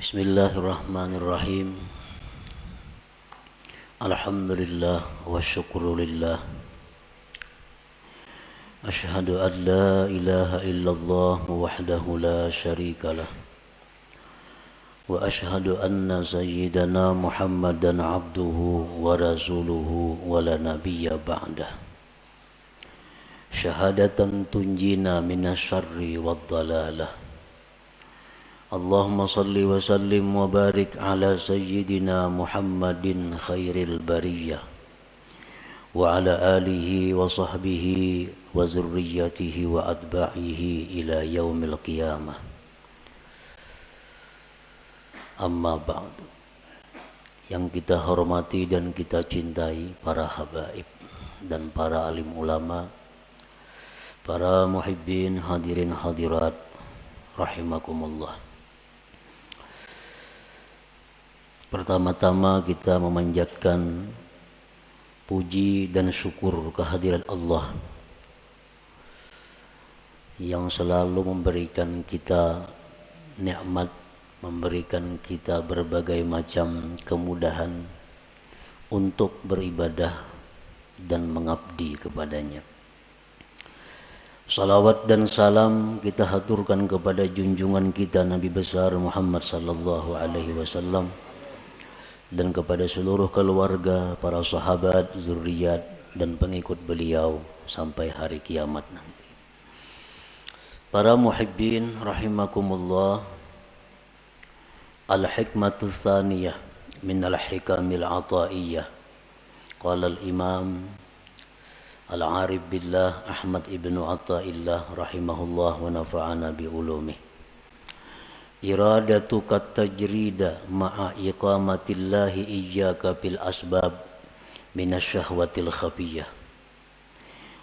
Bismillahirrahmanirrahim. Alhamdulillah wa syukrulillah. Ashhadu an la ilaha illallah wahdahu la syarikalah. Wa ashhadu anna sayyidana Muhammadan abduhu wa rasuluhu wa la nabiyya ba'dah. Syahadatan tunjina minasyarri wad dhalalah. Allahumma salli wa sallim wa barik ala sayyidina Muhammadin khairil bariyah wa ala alihi wa sahbihi wa zurriyatihi wa atba'ihi ila yaumil qiyamah. Amma ba'du. Yang kita hormati dan kita cintai para habaib dan para alim ulama, para muhibbin hadirin hadirat rahimakumullah. Pertama-tama kita memanjatkan puji dan syukur kehadirat Allah yang selalu memberikan kita nikmat, memberikan kita berbagai macam kemudahan untuk beribadah dan mengabdi kepadanya. Salawat dan salam kita haturkan kepada junjungan kita Nabi besar Muhammad sallallahu alaihi wasallam dan kepada seluruh keluarga, para sahabat, zuriat dan pengikut beliau sampai hari kiamat nanti. Para muhibbin rahimakumullah, al-hikmatu tsaniyah min al-hikamil ataiyah. Qala al-imam al-arif billah Ahmad ibnu Athaillah rahimahullah wa nafa'ana bi ulumih. Iradatuka tajrida ma'a iqamatillahi iyyaka bil asbab minasyahwatil khafiyah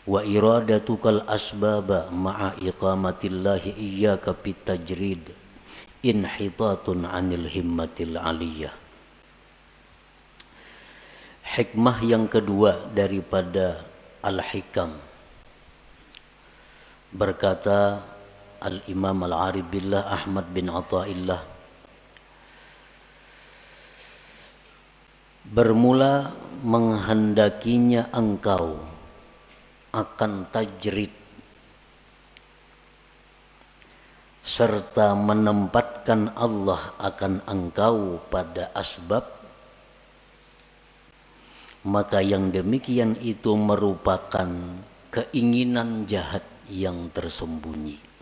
wa iradatukal asbaba ma'a iqamatillahi iyyaka bit tajrid inhitatun anil himmatil aliyah. Hikmah yang kedua daripada al-hikam, berkata Al-Imam Al-Arif Billah Ahmad bin Athaillah, bermula menghendakinya engkau akan tajrid serta menempatkan Allah akan engkau pada asbab, maka yang demikian itu merupakan keinginan jahat yang tersembunyi.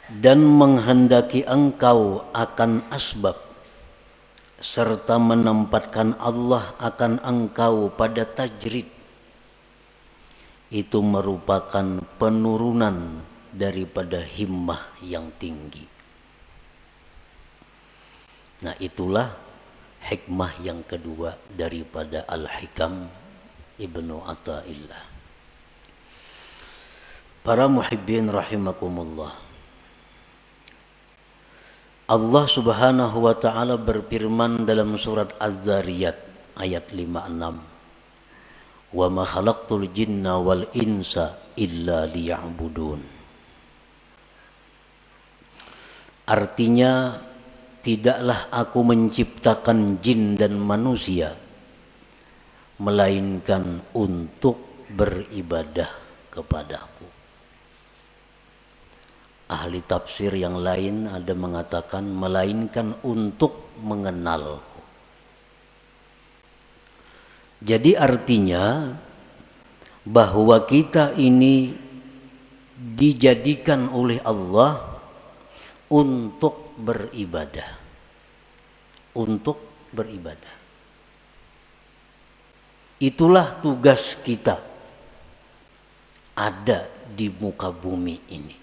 Dan menghendaki engkau akan asbab serta menempatkan Allah akan engkau pada tajrid, itu merupakan penurunan daripada himmah yang tinggi. Nah, itulah hikmah yang kedua daripada Al-Hikam Ibnu Athaillah. Para muhibbin rahimakumullah, Allah subhanahu wa ta'ala berfirman dalam surat Az-Zariyat ayat 56, wa ma khalaqtul jinna wal insa illa liya'budun. Artinya, tidaklah aku menciptakan jin dan manusia melainkan untuk beribadah kepadaku. Ahli tafsir yang lain ada mengatakan melainkan untuk mengenalku. Jadi artinya bahwa kita ini dijadikan oleh Allah untuk beribadah. Untuk beribadah. Itulah tugas kita ada di muka bumi ini.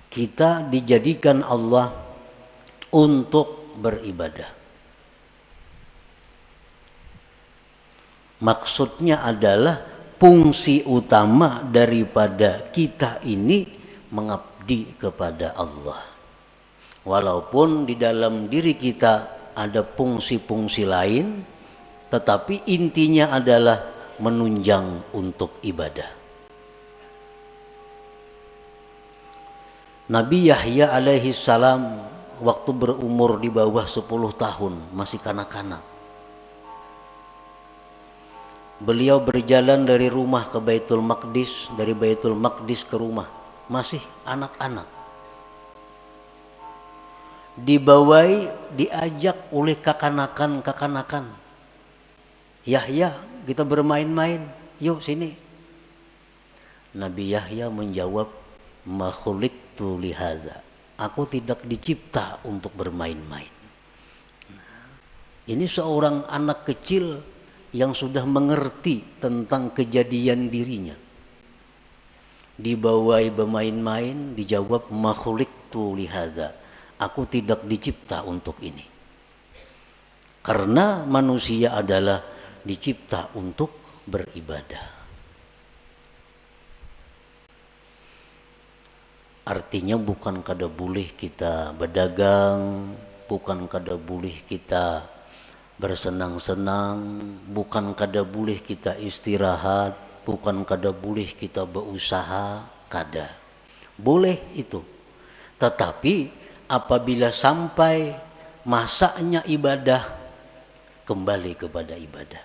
Kita dijadikan Allah untuk beribadah. Maksudnya adalah fungsi utama daripada kita ini mengabdi kepada Allah. Walaupun di dalam diri kita ada fungsi-fungsi lain, tetapi intinya adalah menunjang untuk ibadah. Nabi Yahya alaihi salam waktu berumur di bawah 10 tahun, masih kanak-kanak. Beliau berjalan dari rumah ke Baitul Maqdis, dari Baitul Maqdis ke rumah, masih anak-anak. Dibawai, diajak oleh kakanakan. Yahya, kita bermain-main, yuk sini. Nabi Yahya menjawab, ma khuliqtu lihadza, aku tidak dicipta untuk bermain-main. Ini seorang anak kecil yang sudah mengerti tentang kejadian dirinya. Dibawai bermain-main, dijawab ma khuliqtu lihadza, aku tidak dicipta untuk ini. Karena manusia adalah dicipta untuk beribadah. Artinya bukan kada boleh kita berdagang, bukan kada boleh kita bersenang-senang, bukan kada boleh kita istirahat, bukan kada boleh kita berusaha, kada. Boleh itu. Tetapi apabila sampai masanya ibadah, kembali kepada ibadah.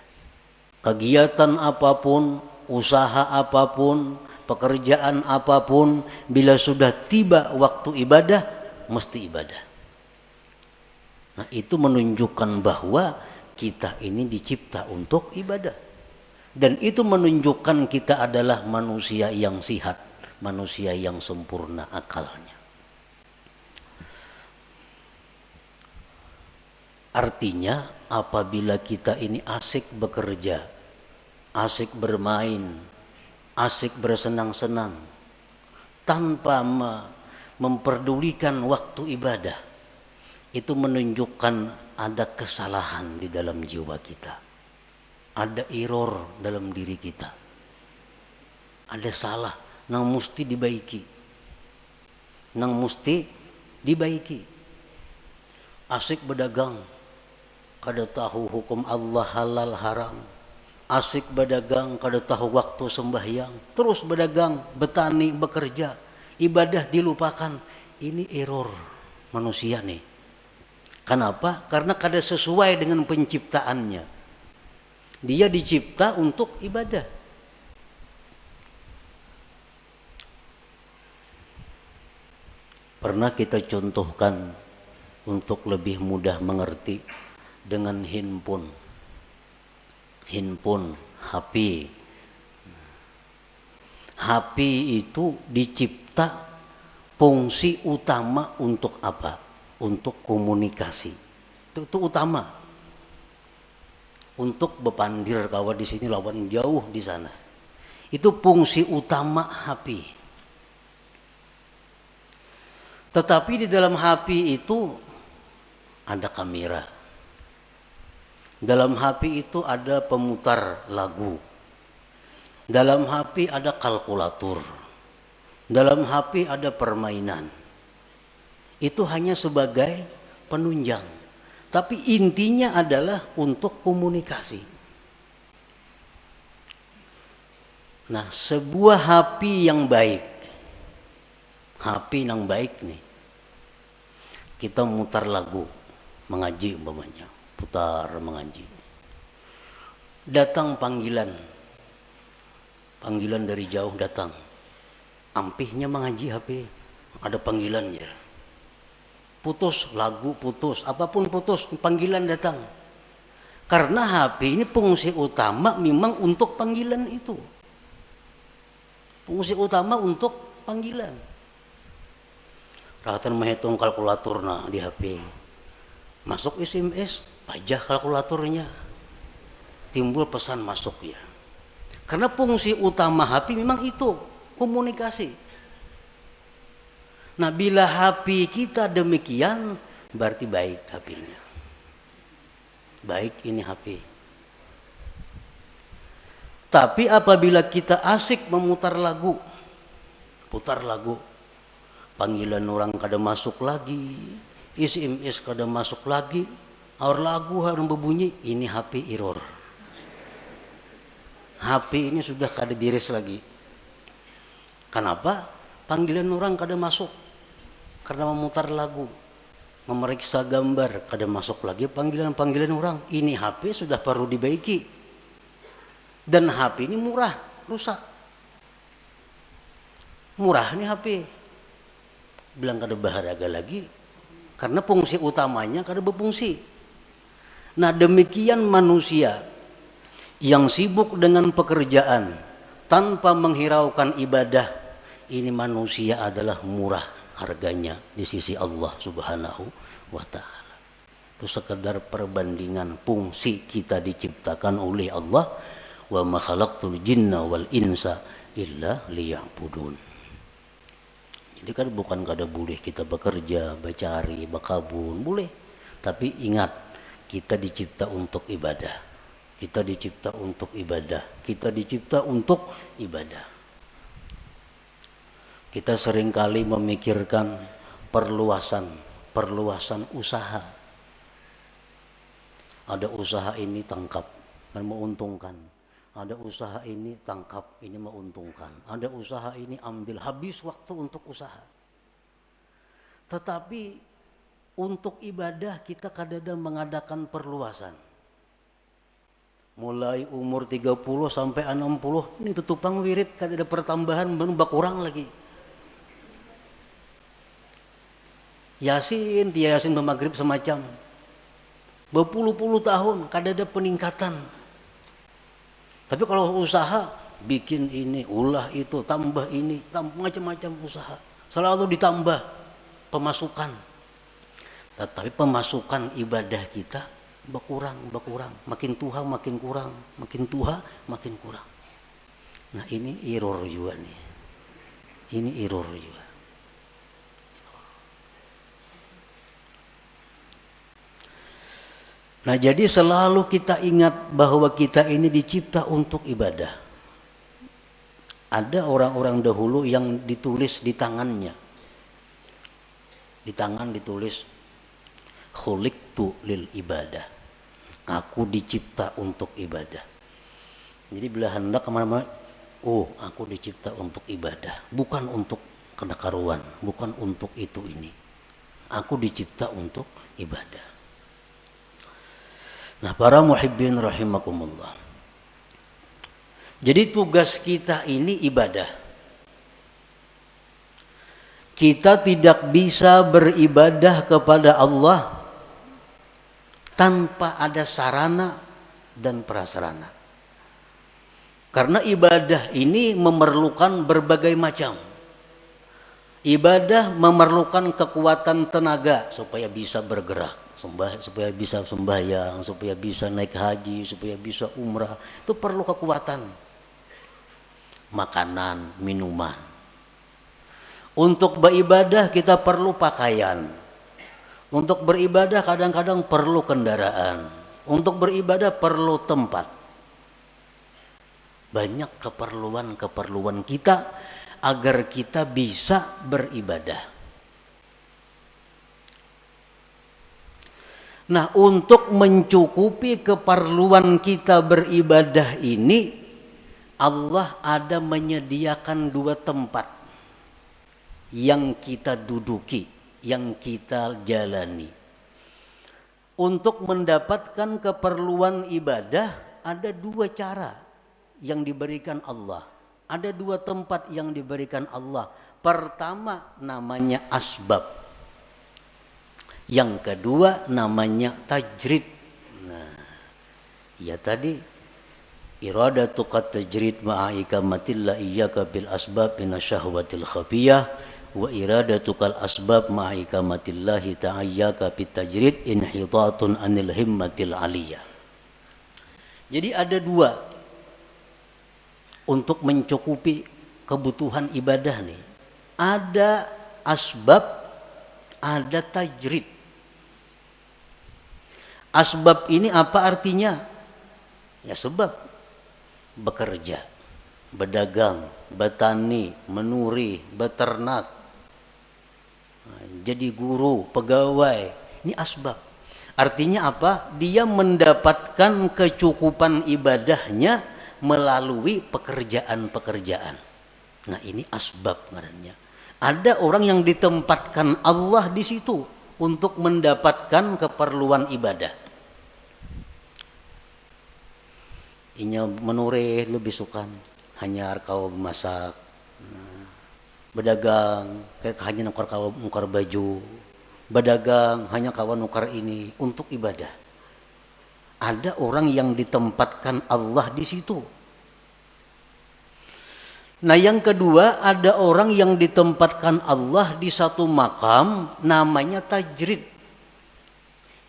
Kegiatan apapun, usaha apapun, pekerjaan apapun, bila sudah tiba waktu ibadah, mesti ibadah. Nah, itu menunjukkan bahwa kita ini dicipta untuk ibadah. Dan itu menunjukkan kita adalah manusia yang sihat, manusia yang sempurna akalnya. Artinya apabila kita ini asik bekerja, asik bermain, asik bersenang-senang, tanpa memperdulikan waktu ibadah, itu menunjukkan ada kesalahan di dalam jiwa kita. Ada error dalam diri kita. Ada salah yang mesti dibaiki. Asik berdagang, kada tahu hukum Allah halal haram. Asik berdagang, kada tahu waktu sembahyang. Terus berdagang, bertani, bekerja, ibadah dilupakan. Ini error manusia nih. Kenapa? Karena kada sesuai dengan penciptaannya. Dia dicipta untuk ibadah. Pernah kita contohkan untuk lebih mudah mengerti dengan handphone, HP. HP itu dicipta fungsi utama untuk apa? Untuk komunikasi. Itu utama. Untuk bepandir kawan di sini lawan jauh di sana. Itu fungsi utama HP. Tetapi di dalam HP itu ada kamera. Dalam HP itu ada pemutar lagu. Dalam HP ada kalkulator. Dalam HP ada permainan. Itu hanya sebagai penunjang. Tapi intinya adalah untuk komunikasi. Nah, sebuah HP yang baik. HP yang baik nih. Kita mutar lagu, mengaji umpamanya, putar mengaji. Datang panggilan dari jauh datang. Ampihnya mengaji HP, ada panggilan ya. Putus lagu, putus apapun putus, panggilan datang. Karena HP ini fungsi utama memang untuk panggilan itu. Fungsi utama untuk panggilan. Rahatan menghitung kalkulator di HP. Masuk SMS, pajah kalkulatornya. Timbul pesan masuk ya. Karena fungsi utama HP memang itu, komunikasi. Nah, bila HP kita demikian, berarti baik HP-nya. Baik ini HP. Tapi apabila kita asik memutar lagu, putar lagu, panggilan orang kada masuk lagi, SMS kada masuk lagi, aur lagu harus berbunyi, ini HP error. HP ini sudah kada beres lagi. Kenapa? Panggilan orang kada masuk. Karena memutar lagu, memeriksa gambar, kada masuk lagi panggilan-panggilan orang. Ini HP sudah perlu dibaiki. Dan HP ini murah, rusak. Murah nih HP. Bilang kada berharga lagi. Karena fungsi utamanya kada berfungsi. Nah demikian manusia yang sibuk dengan pekerjaan tanpa menghiraukan ibadah, ini manusia adalah murah harganya di sisi Allah Subhanahu wa ta'ala. Itu sekedar perbandingan fungsi kita diciptakan oleh Allah, wa ma khalaqtul jinna wal insa illa liya'budun. Jadi kan bukan kada boleh kita bekerja, bercari, berkabun, boleh. Tapi ingat, kita dicipta untuk ibadah. Kita dicipta untuk ibadah. Kita dicipta untuk ibadah. Kita seringkali memikirkan perluasan usaha. Ada usaha ini tangkap dan menguntungkan. Ada usaha ini tangkap, ini menguntungkan. Ada usaha ini ambil, habis waktu untuk usaha. Tetapi untuk ibadah kita kadang-kadang mengadakan perluasan. Mulai umur 30 sampai 60, ini tutupang wirid kadang-kadang pertambahan berkurang lagi. Yasin, tiya Yasin bermaghrib semacam. Berpuluh-puluh tahun, kadang ada peningkatan. Tapi kalau usaha, bikin ini, ulah itu, tambah ini, macam-macam usaha. Selalu ditambah pemasukan. Tetapi pemasukan ibadah kita berkurang. Makin tua makin kurang, makin tua makin kurang. Nah ini error juga nih. Ini error juga. Nah jadi selalu kita ingat bahwa kita ini dicipta untuk ibadah. Ada orang-orang dahulu yang ditulis di tangannya. Di tangan ditulis khuliqtu lil ibadah. Aku dicipta untuk ibadah. Jadi bila hendak kemana-mana, oh aku dicipta untuk ibadah. Bukan untuk kedekaruan, bukan untuk itu ini. Aku dicipta untuk ibadah. Nah para muhibbin rahimakumullah. Jadi tugas kita ini ibadah. Kita tidak bisa beribadah kepada Allah tanpa ada sarana dan prasarana. Karena ibadah ini memerlukan berbagai macam. Ibadah memerlukan kekuatan tenaga supaya bisa bergerak. Supaya bisa sembahyang, supaya bisa naik haji, supaya bisa umrah, itu perlu kekuatan. Makanan, minuman. Untuk beribadah kita perlu pakaian. Untuk beribadah kadang-kadang perlu kendaraan. Untuk beribadah perlu tempat. Banyak keperluan kita agar kita bisa beribadah. Nah, untuk mencukupi keperluan kita beribadah ini, Allah ada menyediakan 2 tempat yang kita duduki, yang kita jalani. Untuk mendapatkan keperluan ibadah, ada 2 cara yang diberikan Allah. Ada 2 tempat yang diberikan Allah. Pertama namanya asbab. Yang kedua namanya tajrid. Nah, ya tadi iradatuka tajrid ma'a ikamatillah iyyaka bil asbab minasyahwatil khafiyah wa iradatukal asbab ma'a ikamatillahi ta'ayyaka bit tajrid inhitatun anil himmatil aliyah. Jadi ada 2 untuk mencukupi kebutuhan ibadah nih. Ada asbab, ada tajrid. Asbab ini apa artinya? Ya sebab. Bekerja, berdagang, bertani, menuri, beternak, jadi guru, pegawai. Ini asbab. Artinya apa? Dia mendapatkan kecukupan ibadahnya melalui pekerjaan-pekerjaan. Nah, ini asbab ngarannya. Ada orang yang ditempatkan Allah di situ untuk mendapatkan keperluan ibadah. Inya menure lebih sukan hanya kau masak, berdagang kayak hanya nukar baju, berdagang hanya kawan nukar ini untuk ibadah. Ada orang yang ditempatkan Allah di situ. Nah, yang kedua, ada orang yang ditempatkan Allah di satu makam namanya tajrid.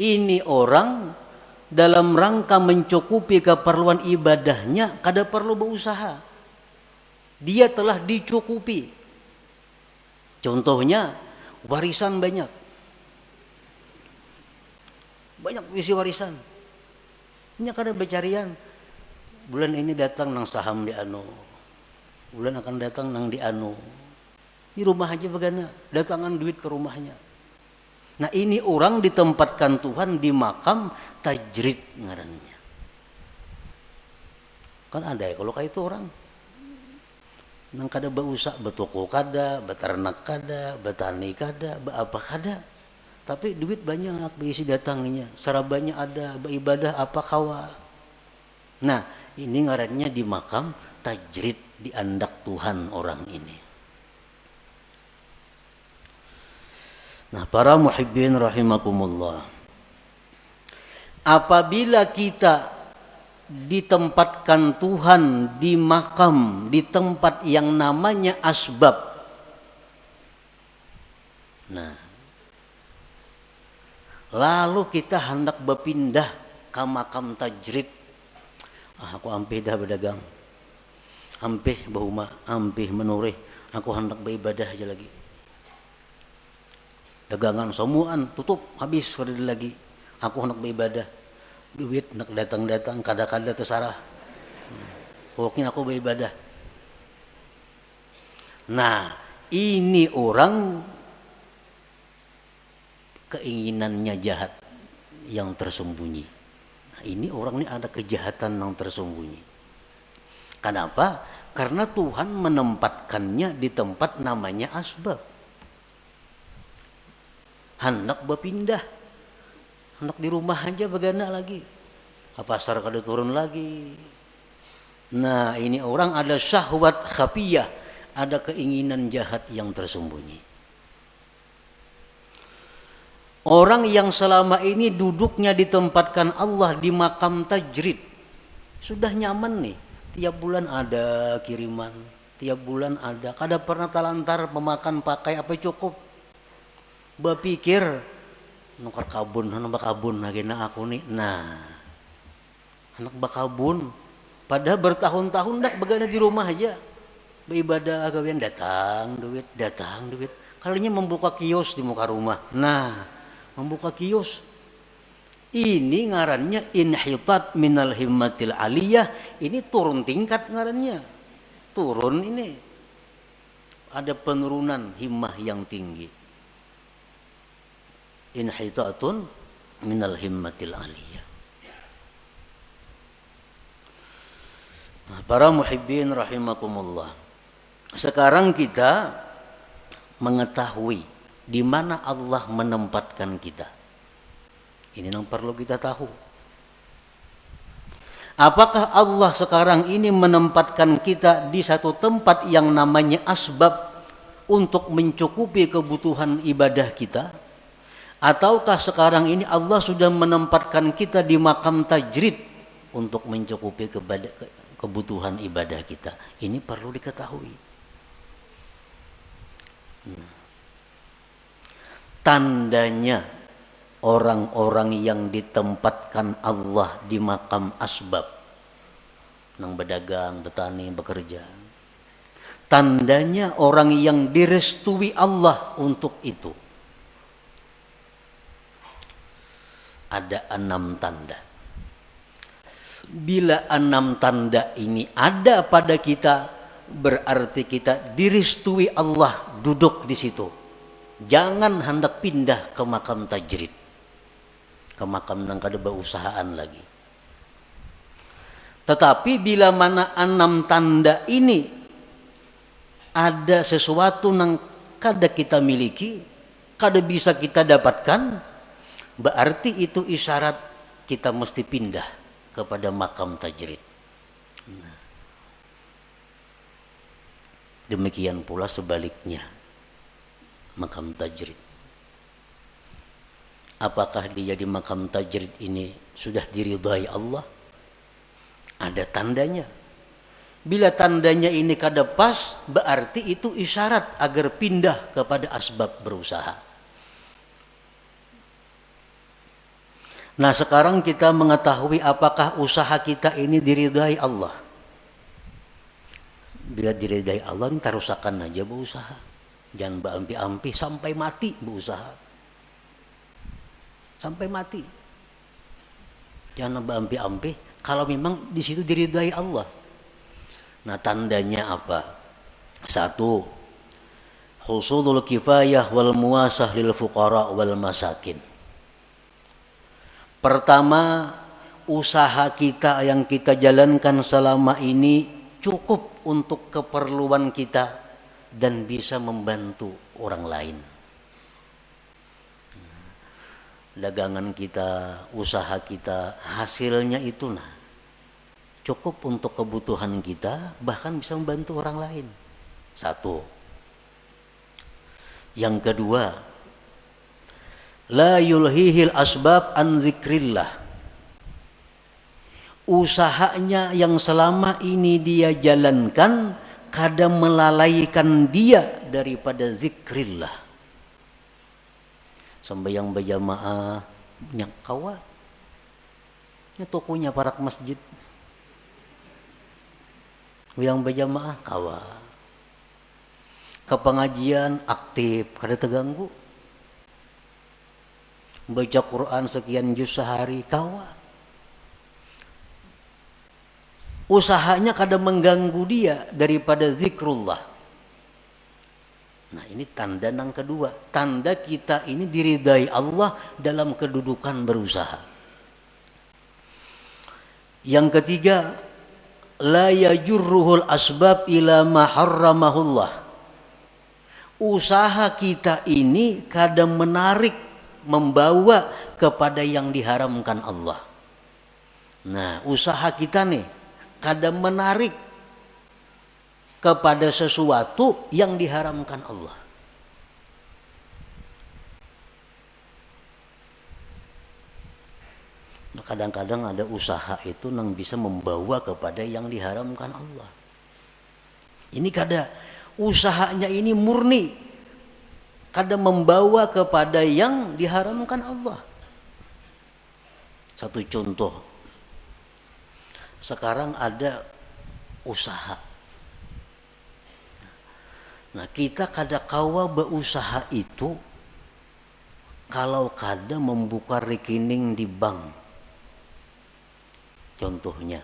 Ini orang dalam rangka mencukupi keperluan ibadahnya kada perlu berusaha. Dia telah dicukupi. Contohnya warisan banyak. Banyak isi warisan. Ini kada becarian. Bulan ini datang nang saham di anu. Bulan akan datang nang di anu. Di rumah aja begana, datangan duit ke rumahnya. Nah, ini orang ditempatkan Tuhan di makam tajrid ngarannya. Kan ada ya kalau kayak itu orang. Nang kada berusaha, betoko kada, beternak kada, betani kada, apa kada. Tapi duit banyak beisi datangnya, sarabanya ada, beribadah apa kawa. Nah, ini ngarannya di makam tajrid, diandak Tuhan orang ini. Nah, para muhibbin rahimakumullah, apabila kita ditempatkan Tuhan di makam, di tempat yang namanya asbab, nah, lalu kita hendak berpindah ke makam tajrid. Aku ampih dah berdagang, ampih bahuma, ampih menurih, aku hendak beribadah aja lagi. Dagangan semuaan tutup habis kada lagi. Aku hendak beribadah. Duit nak datang-datang kada-kada terserah. Pokoknya aku beribadah. Nah, ini orang keinginannya jahat yang tersembunyi. Nah, ini orang ini ada kejahatan yang tersembunyi. Kenapa? Karena Tuhan menempatkannya di tempat namanya asbab. Hendak berpindah, hendak di rumah aja begana lagi, ke pasar kada turun lagi. Nah, ini orang ada syahwat khafiyah, ada keinginan jahat yang tersembunyi. Orang yang selama ini duduknya ditempatkan Allah di makam tajrid, sudah nyaman nih, tiap bulan ada kiriman, tiap bulan ada, kada pernah talantar memakan pakai apa cukup. Berpikir nukar kabun, anak bakabun lagi na aku nih. Nah, anak bakabun, padahal bertahun-tahun dak begana di rumah aja, beribadah gawian datang duit. Kalinya membuka kios di muka rumah. Nah, membuka kios, ini ngarannya inhitat minal himmatil aliyah. Ini turun tingkat ngarannya, turun ini, ada penurunan himmah yang tinggi. Inhitatun minal himmatil aliyah. Nah, para muhibbin rahimakumullah, sekarang kita mengetahui di mana Allah menempatkan kita. Ini yang perlu kita tahu. Apakah Allah sekarang ini menempatkan kita di satu tempat yang namanya asbab untuk mencukupi kebutuhan ibadah kita? Ataukah sekarang ini Allah sudah menempatkan kita di makam tajrid untuk mencukupi kebutuhan ibadah kita? Ini perlu diketahui. Tandanya orang-orang yang ditempatkan Allah di makam asbab, nang berdagang, bertani, bekerja, tandanya orang yang direstui Allah untuk itu. Ada 6 tanda. Bila 6 tanda ini ada pada kita, berarti kita direstui Allah duduk di situ. Jangan hendak pindah ke makam tajrid, ke makam nang kada berusahaan lagi. Tetapi bila mana 6 tanda ini ada sesuatu yang kada kita miliki, kada bisa kita dapatkan, berarti itu isyarat kita mesti pindah kepada makam tajrid. Demikian pula sebaliknya, makam tajrid. Apakah dia di makam tajrid ini sudah diridhai Allah? Ada tandanya. Bila tandanya ini kada pas, berarti itu isyarat agar pindah kepada asbab berusaha. Nah, sekarang kita mengetahui apakah usaha kita ini diridhai Allah. Bila diridhai Allah, ini tarusakan aja berusaha. Jangan berampi-ampi sampai mati berusaha. Sampai mati. Jangan berampi-ampi kalau memang di situ diridhai Allah. Nah, tandanya apa? 1. Husulul kifayah wal muasah lil fuqara wal masakin. Pertama, usaha kita yang kita jalankan selama ini cukup untuk keperluan kita dan bisa membantu orang lain. Dagangan kita, usaha kita, hasilnya itu cukup untuk kebutuhan kita, bahkan bisa membantu orang lain. 1. Yang kedua, la yulhihil asbab an zikrillah. Usahanya yang selama ini dia jalankan kada melalaikan dia daripada zikrillah. Sembahyang berjamaah nyakawa nya tokonya parak masjid yang berjamaah kawa ke pengajian aktif kada terganggu, baca Quran sekian juz sehari kawa, usahanya kada mengganggu dia daripada zikrullah. Nah, ini tanda yang kedua, tanda kita ini diridai Allah dalam kedudukan berusaha. Yang ketiga, la yajurruhul asbab ila ma harramahullah. Usaha kita ini kadang menarik, membawa kepada yang diharamkan Allah. Nah, usaha kita nih kadang menarik kepada sesuatu yang diharamkan Allah. Kadang-kadang ada usaha itu yang bisa membawa kepada yang diharamkan Allah. Ini kada usahanya ini murni, kada membawa kepada yang diharamkan Allah. Satu contoh, sekarang ada usaha. Nah, kita kada kawa berusaha itu kalau kada membuka rekening di bank. Contohnya,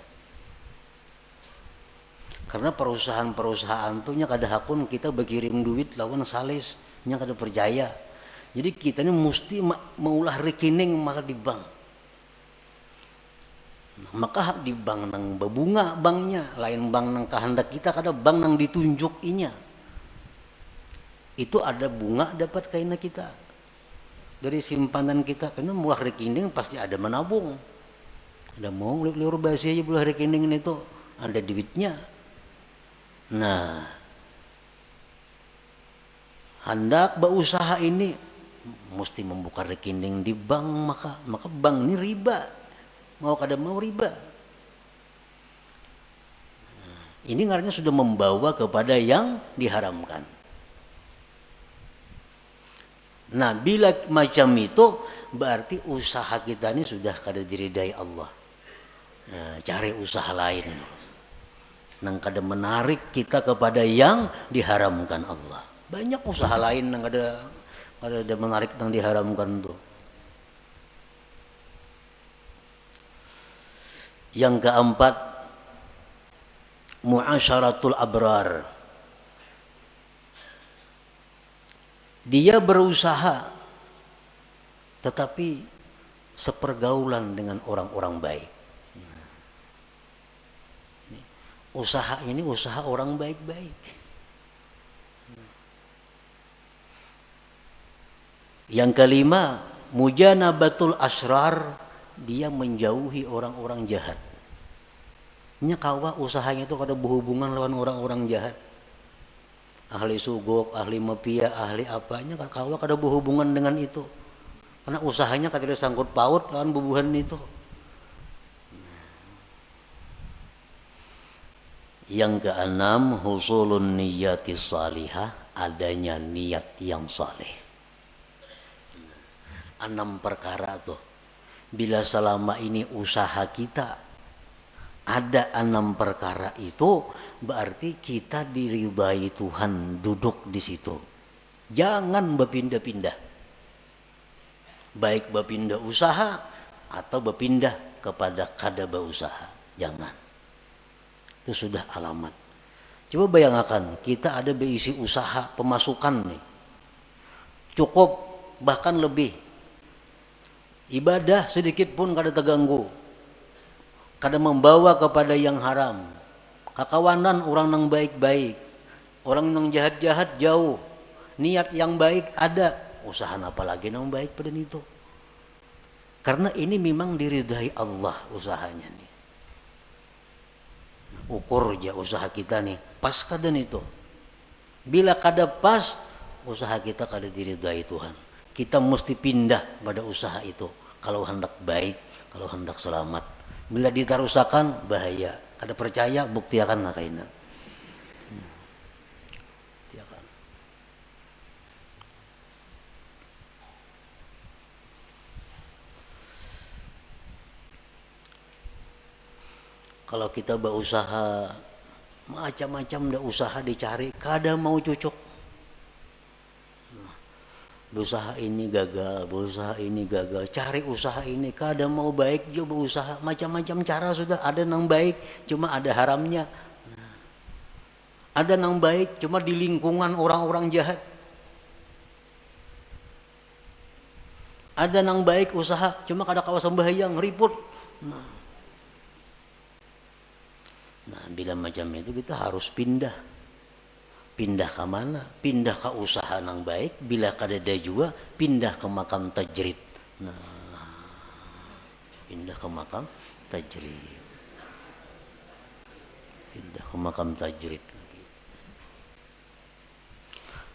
karena perusahaan-perusahaan tuh nya kada hakun kita berkirim duit lawan sales nya kada percaya. Jadi kita ini mesti maulah rekening maka di bank. Nah, maka di bank nang berbunga banknya, lain bank nang kehendak kita kada bank nang ditunjuk inya. Itu ada bunga dapat kaina kita dari simpanan kita, karena mulah rekening pasti ada menabung, ada mau liur basi aja mulah rekening itu ada duitnya. Nah, hendak berusaha ini mesti membuka rekening di bank, maka bank ini riba, mau kada mau riba. Ini ngarannya sudah membawa kepada yang diharamkan. Nah, bila macam itu berarti usaha kita ini sudah kada diridai Allah. Nah, cari usaha lain nang kada menarik kita kepada yang diharamkan Allah. Banyak usaha lain nang kada menarik nang diharamkan itu. Yang keempat, muasyaratul abrar. Dia berusaha tetapi sepergaulan dengan orang-orang baik. Usaha ini usaha orang baik-baik. Yang kelima, mujanabatul asrar, dia menjauhi orang-orang jahat. Nya kawa usahanya itu kada berhubungan lawan orang-orang jahat. Ahli sugok, ahli mafia, ahli apanya kawa kada berhubungan dengan itu. Karena usahanya kada sangkut paut lawan bubuhan itu. Yang keenam, husulun niyati salihah, adanya niat yang saleh. 6 perkara tuh. Bila selama ini usaha kita ada 6 perkara itu, berarti kita diridai Tuhan duduk di situ. Jangan berpindah-pindah. Baik berpindah usaha atau berpindah kepada kada berusaha. Jangan. Itu sudah alamat. Coba bayangkan kita ada berisi usaha pemasukan nih, cukup bahkan lebih, ibadah sedikit pun kada terganggu, kada membawa kepada yang haram, kakawanan orang yang baik-baik, orang yang jahat-jahat jauh, niat yang baik ada, usaha apa lagi yang baik pada itu. Karena ini memang diridai Allah usahanya nih. Ukur aja usaha kita nih, pas kada itu. Bila kada pas, usaha kita kada diridai Tuhan. Kita mesti pindah pada usaha itu. Kalau hendak baik, kalau hendak selamat. Bila ditarusakan, bahaya. Kada percaya, buktiakan lah kaina. Kalau kita berusaha macam-macam dah usaha dicari, kada mau cocok. Berusaha ini gagal, berusaha ini gagal, cari usaha ini kada mau baik juga berusaha, macam-macam cara sudah ada yang baik, cuma ada haramnya. Ada yang baik cuma di lingkungan orang-orang jahat. Ada yang baik usaha cuma kada kawasan bahayang, ribut. Nah, bila macam itu kita harus pindah. Pindah ke mana? Pindah ke usaha yang baik. Bila kadada juga, pindah ke makam tajrid. Nah, pindah ke makam tajrid. Pindah ke makam tajrid.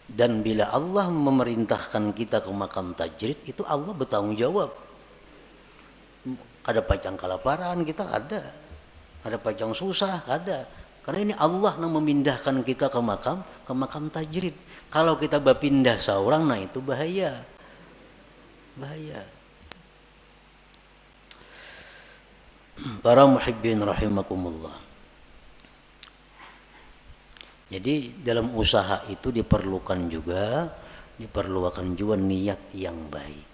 Dan bila Allah memerintahkan kita ke makam tajrid, itu Allah bertanggung jawab. Kada pacang kelaparan kita ada. Ada pajang susah, ada. Karena ini Allah yang memindahkan kita ke makam tajrid. Kalau kita berpindah seorang, nah itu bahaya. Bahaya. Para muhibbin rahimakumullah. Jadi dalam usaha itu diperlukan juga niat yang baik.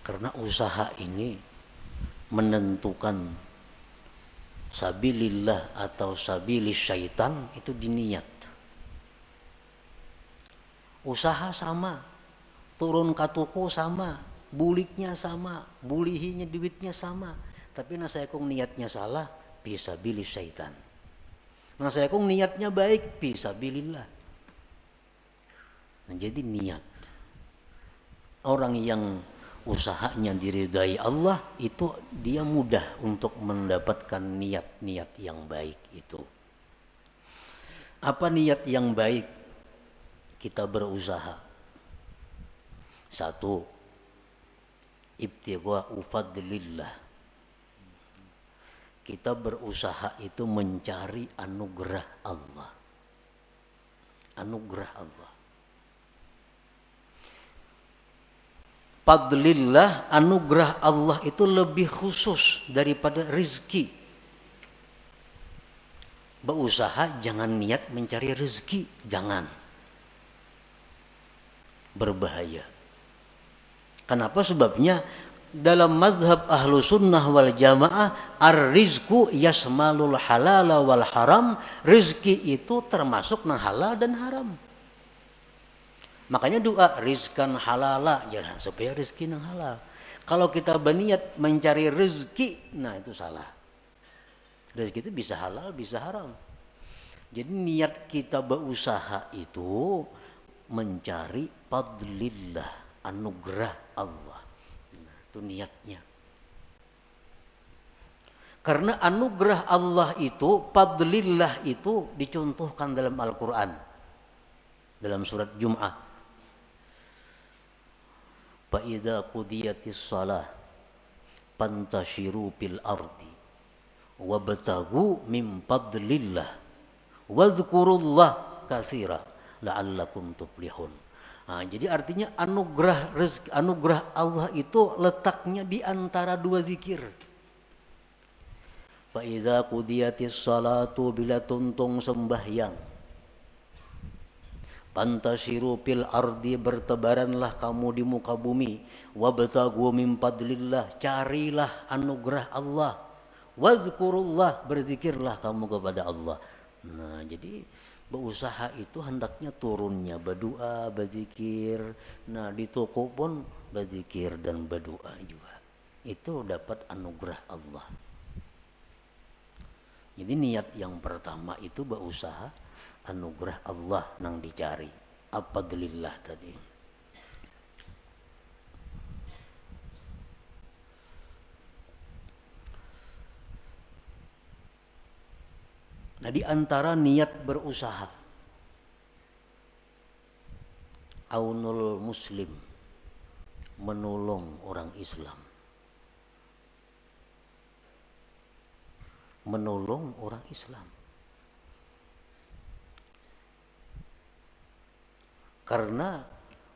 Karena usaha ini menentukan sabilillah atau sabilis syaitan itu diniat. Usaha sama, turun katuku sama, buliknya sama, bulihinya duitnya sama, tapi saya kong niatnya salah, fisabilis syaitan. Saya kong niatnya baik, fisabilillah. Nah, jadi niat. Orang yang usahanya diridai Allah itu dia mudah untuk mendapatkan niat-niat yang baik itu. Apa niat yang baik? Kita berusaha. 1. Ibtigha'u fadlillah. Kita berusaha itu mencari anugerah Allah. Anugerah Allah. Fadlillah, anugerah Allah itu lebih khusus daripada rezeki. Berusaha jangan niat mencari rezeki, jangan. Berbahaya. Kenapa? Sebabnya dalam mazhab ahlu sunnah wal jamaah, ar-rizku yasmalul halala wal haram. Rezeki itu termasuk yang halal dan haram. Makanya doa rizkan halala, ya, supaya rezeki yang halal. Kalau kita berniat mencari rezeki, nah itu salah. Rezeki itu bisa halal, bisa haram. Jadi niat kita berusaha itu mencari fadlillah, anugerah Allah. Nah, itu niatnya. Karena anugerah Allah itu, fadlillah itu dicontohkan dalam Al-Quran. Dalam surat Jum'ah. Fa'idha qudiyatis salah fantashiru fil ardi wabtagu min fadlillah wazkurullah katsira la'allakum tuflihun. Nah, jadi artinya anugerah Allah itu letaknya di antara dua zikir. Fa iza qudiyatis salatu, bila tuntung sembahyang, pantashiru fil ardi, bertebaranlah kamu di muka bumi, wabtagu min fadlillah, carilah anugerah Allah, wazkurullah, berzikirlah kamu kepada Allah. Nah, jadi berusaha itu hendaknya turunnya berdoa, berzikir. Nah, di toko pun berzikir dan berdoa juga. Itu dapat anugerah Allah. Jadi niat yang pertama itu berusaha anugerah Allah nang dicari. Fadlillah tadi. Nah, di antara niat berusaha, aunul muslim, menolong orang Islam. Menolong orang Islam. Karena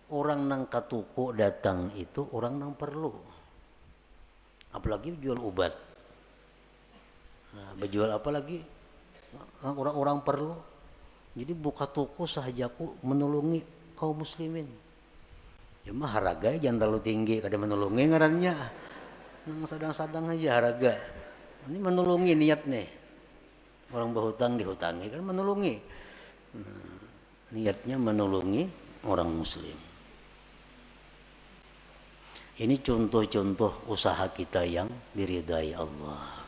orang nang katuko datang itu orang nang perlu. Apalagi jual obat. Nah, berjual apa lagi? Orang-orang perlu. Jadi buka toko sahajaku menolongi kaum muslimin. Cuma harga jangan terlalu tinggi, kada menolongi ngarannya. Nang sadang-sadang aja harga. Ini menolongi niat nih. Orang berhutang dihutangi kan menolongi. Niatnya menolongi orang muslim. Ini contoh-contoh usaha kita yang diridai Allah.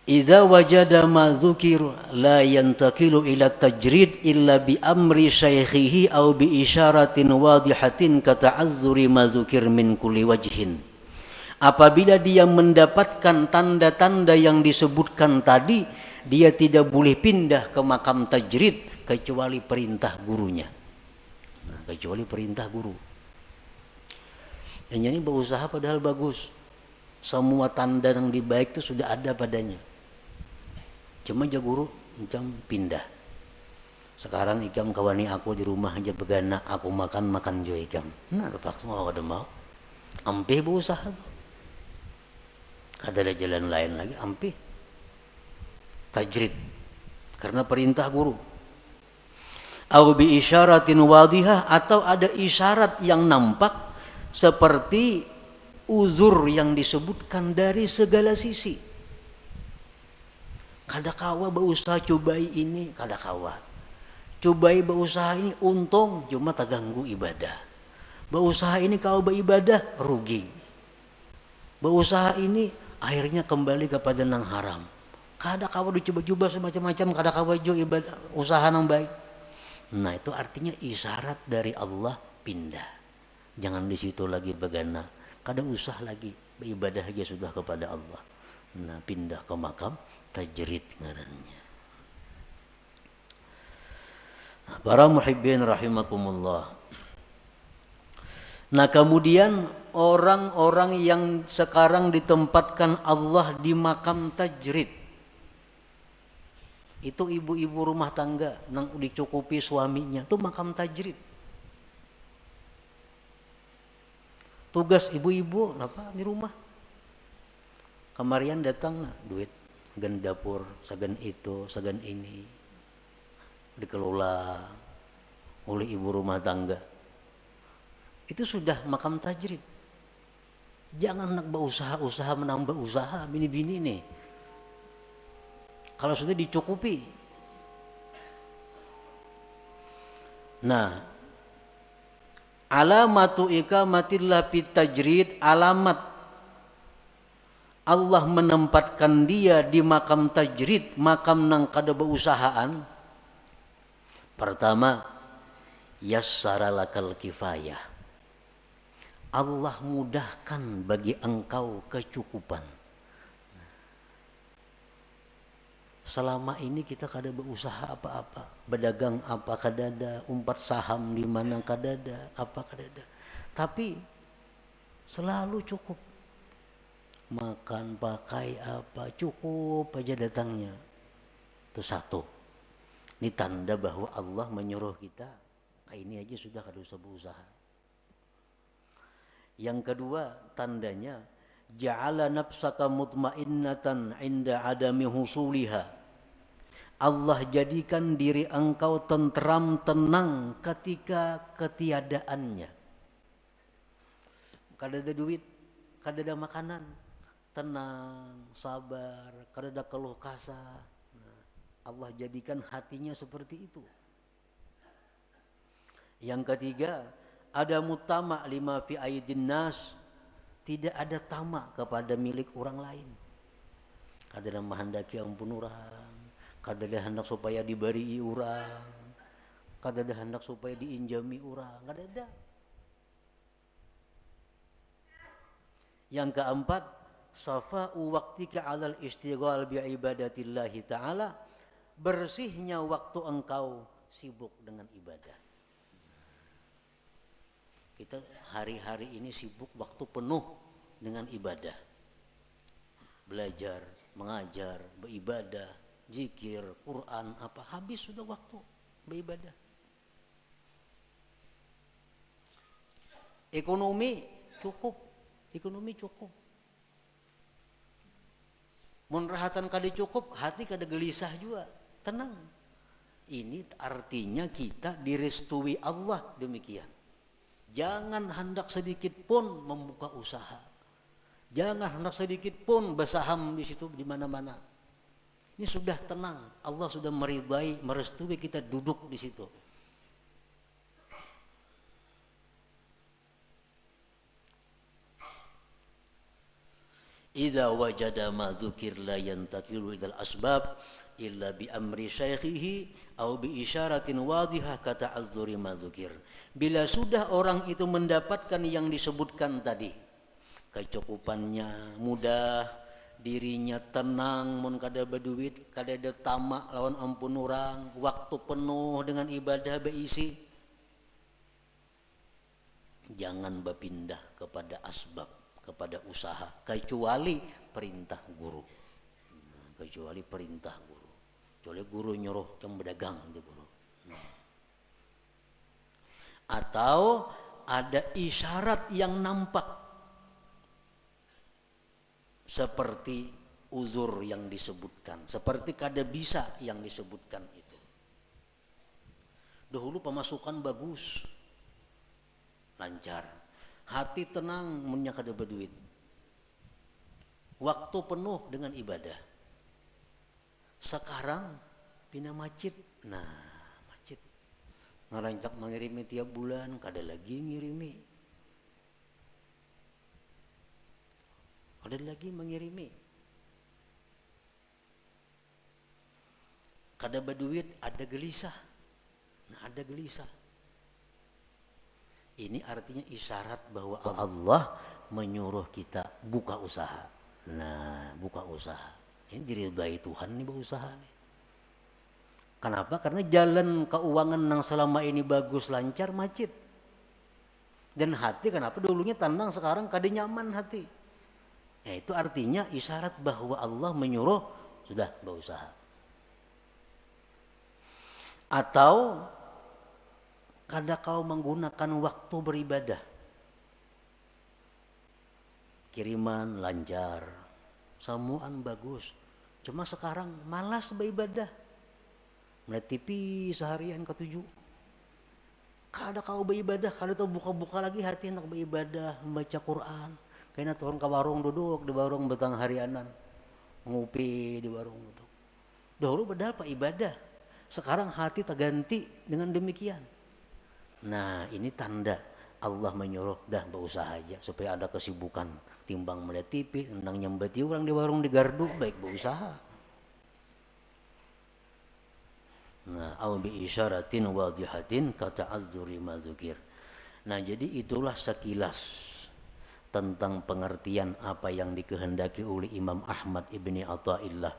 Idza wajada ma dzukir la yantaqilu ila tajrid illa bi amri syaikhihi aw bi isyaratin wadihatin ka ta'azzuri ma dzukir min kulli wajhin. Apabila dia mendapatkan tanda-tanda yang disebutkan tadi, dia tidak boleh pindah ke makam tajrid kecuali perintah gurunya. Nah, kecuali perintah guru. Yang ini berusaha padahal bagus. Semua tanda yang baik itu sudah ada padanya. Cuma aja guru macam pindah. Sekarang ikam kawani aku di rumah aja begana, aku makan jo ikam. Nah, terpaksa mau ada mau. Ampih berusaha tuh. Ada jalan lain lagi, ampih. Tajrid. Karena perintah guru. Au bi isyaratin wadihah, atau ada isyarat yang nampak seperti uzur yang disebutkan dari segala sisi. Kada kawa berusaha cobai ini, kada kawa. Cobai berusaha ini untung, cuma tak ganggu ibadah. Berusaha ini kau beribadah rugi. Berusaha ini akhirnya kembali kepada nang haram. Kada kawa dicoba-coba semacam-macam, kada kawa jo ibadah usaha nang baik. Nah, itu artinya isyarat dari Allah pindah. Jangan di situ lagi begana. Kada usah lagi beribadah aja sudah kepada Allah. Nah, pindah ke makam tajrid ngarannya. Nah, para muhibbin rahimakumullah. Nah, kemudian orang-orang yang sekarang ditempatkan Allah di makam tajrid, itu ibu-ibu rumah tangga yang dicukupi suaminya, itu makam tajrid. Tugas ibu-ibu apa di rumah? Kamarian datang duit, segan dapur, segan itu, segan ini, dikelola oleh ibu rumah tangga. Itu sudah makam tajrid. Jangan nak berusaha menambah usaha bini-bini nih. Kalau sudah dicukupi. Nah, alamatu ikamatillah fit tajrid, alamat Allah menempatkan dia di makam tajrid, makam nang kada beusahaan. Pertama, yassara lakal kifayah. Allah mudahkan bagi engkau kecukupan. Selama ini kita kada berusaha apa-apa, berdagang apa kadada, umpat saham di mana kadada, apa kadada. Tapi selalu cukup. Makan, pakai apa, cukup aja datangnya. Itu satu. Ini tanda bahwa Allah menyuruh kita, ini aja sudah kada usah berusaha. Yang kedua, tandanya ja'ala nafsaka mutmainnatan 'inda adami husuliha. Allah jadikan diri engkau tentram, tenang ketika ketiadaannya. Kada ada duit, kada ada makanan, tenang, sabar, kada ada keluh kesah. Allah jadikan hatinya seperti itu. Yang ketiga, ada mutama lima fi aidin nas, tidak ada tamak kepada milik orang lain. Kada ada menghendaki ampun orang, kada ada hendak supaya diberi orang, kada ada hendak supaya diinjami orang, kada ada. Yang keempat, safa'u waqtika 'alal istighal bi ibadatillahi ta'ala, bersihnya waktu engkau sibuk dengan ibadah. Kita hari-hari ini sibuk waktu penuh dengan ibadah. Belajar, mengajar, beribadah, zikir, Quran, apa habis sudah waktu beribadah. Ekonomi cukup. Mun rahatan kada cukup, hati kada gelisah juga, tenang. Ini artinya kita direstui Allah demikian. Jangan hendak sedikit pun membuka usaha. Jangan hendak sedikit pun bersaham di situ di mana-mana. Ini sudah tenang. Allah sudah meridai, merestui kita duduk di situ. Idza wajada ma dzukir la yantakilu idal asbab illa bi amri syaikhihi au bi isyaratin wadihah kata azzuri ma dzukir. Bila sudah orang itu mendapatkan yang disebutkan tadi, kecukupannya mudah, dirinya tenang, mun kada berduit, kada ada tamak lawan ampun orang, waktu penuh dengan ibadah beisi, jangan berpindah kepada asbab, kepada usaha, kecuali perintah guru. Kecuali guru nyuruh jam berdagang itu guru. Atau ada isyarat yang nampak seperti uzur yang disebutkan, seperti kada bisa yang disebutkan itu. Dahulu pemasukan bagus, lancar, hati tenang, munnya kada berduit, waktu penuh dengan ibadah. Sekarang pindah masjid, masjid ngerancak mengirimi tiap bulan, kada lagi ngirimi, kada lagi mengirimi. Kada berduit, ada gelisah, ada gelisah. Ini artinya isyarat bahwa Allah menyuruh kita buka usaha. Buka usaha. Ini diridai Tuhan nih berusaha nih. Kenapa? Karena jalan keuangan yang selama ini bagus, lancar, macet. Dan hati kenapa dulunya tenang, sekarang kada nyaman hati. Itu artinya isyarat bahwa Allah menyuruh sudah berusaha. Atau kada kau menggunakan waktu beribadah, kiriman lancar, samuan bagus, cuma sekarang malas beribadah, melihat TV seharian ke-7, kada kau beribadah, kada tahu buka-buka lagi hati hendak beribadah, membaca Quran. Kayaknya turun ke warung, duduk di warung betang harianan, ngopi di warung duduk. Dahulu padahal pak ibadah, sekarang hati terganti dengan demikian. Ini tanda Allah menyuruh dah berusaha aja supaya ada kesibukan timbang melihat TV, endang nyembeti orang di warung di gardu, baik berusaha. Nah, au bi isyaratin wadihatin kata'azzuri ma dzukir. Nah, jadi itulah sekilas tentang pengertian apa yang dikehendaki oleh Imam Ahmad ibni Athaillah.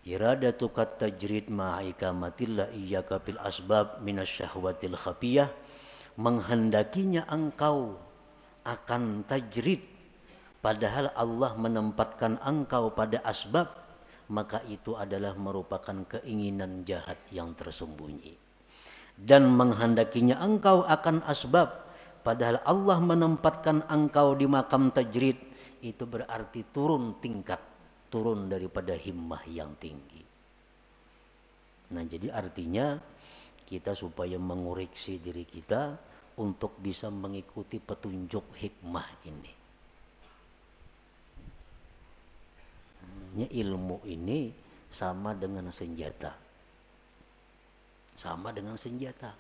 Iradatu kat tajrid ma'ikamatillah iyyaka bil asbab minasyahwatil khafiyah, menghendakinya engkau akan tajrid padahal Allah menempatkan engkau pada asbab, maka itu adalah merupakan keinginan jahat yang tersembunyi. Dan menghendakinya engkau akan asbab padahal Allah menempatkan engkau di makam tajrid, itu berarti turun tingkat, turun daripada himmah yang tinggi. Nah, jadi artinya kita supaya mengoreksi diri kita untuk bisa mengikuti petunjuk hikmah ini. Ilmu ini sama dengan senjata. Sama dengan senjata.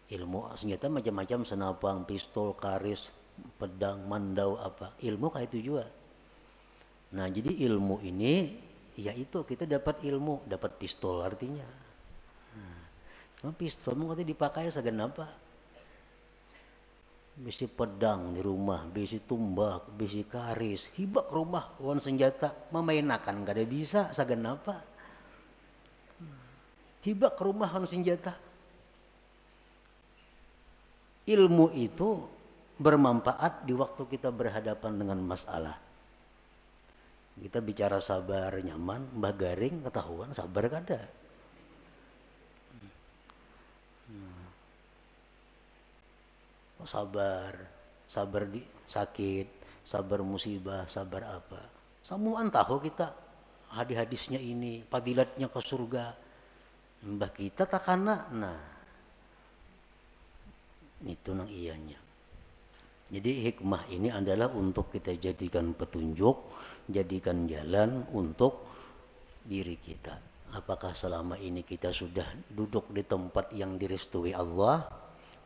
Ilmu senjata macam-macam, senapang, pistol, karis, pedang, mandau apa. Ilmu kayak itu juga. Nah, jadi ilmu ini yaitu kita dapat ilmu, dapat pistol artinya. Nah, pistol mau dipakai segenapa? Bisi pedang di rumah, bisi tumbak, bisi karis, hibak rumah wan senjata, memainakan kada bisa segenapa? Hibak rumah wan senjata. Ilmu itu bermanfaat di waktu kita berhadapan dengan masalah. Kita bicara sabar nyaman, mbah garing ketahuan sabar kada. Sabar di sakit, sabar musibah, sabar apa. Samuan tahu kita hadis-hadisnya ini, fadilatnya ke surga. Mbah kita takana, nah itu nang ianya. Jadi hikmah ini adalah untuk kita jadikan petunjuk, jadikan jalan untuk diri kita. Apakah selama ini kita sudah duduk di tempat yang direstui Allah?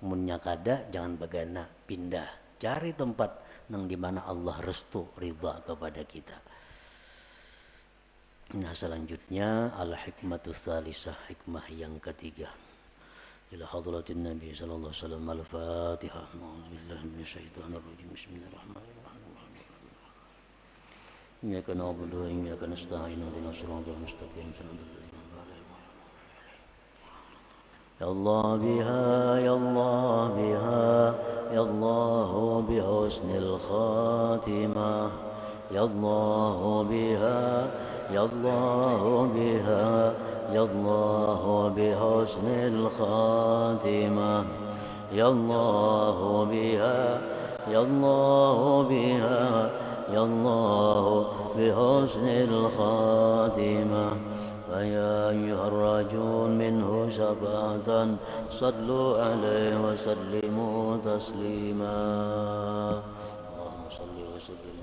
Munnya kada, jangan bagana, pindah, cari tempat nang dimana Allah restu ridha kepada kita. Nah, selanjutnya al-hikmatus salisah, hikmah yang ketiga. Ila hadratin Nabi sallallahu alaihi wasallam, al-Fatihah. A'udzubillahi minasyaitonir rajim. Bismillahirrahmanirrahim. Iyyaka na'budu wa iyyaka nasta'in. Ihdinas siratal mustaqim. Ya Allah biha, ya Allah biha, ya Allah bihusnil khatimah. Ya Allah biha, ya Allah biha, ya Allah bihusnil khatimah. Ya Allah biha, ya Allah biha, ya Allah bihusnil khatimah. فيا أيها الراجون منه شفاعة صلوا عليه وسلموا تسليما اللهم صل وسلم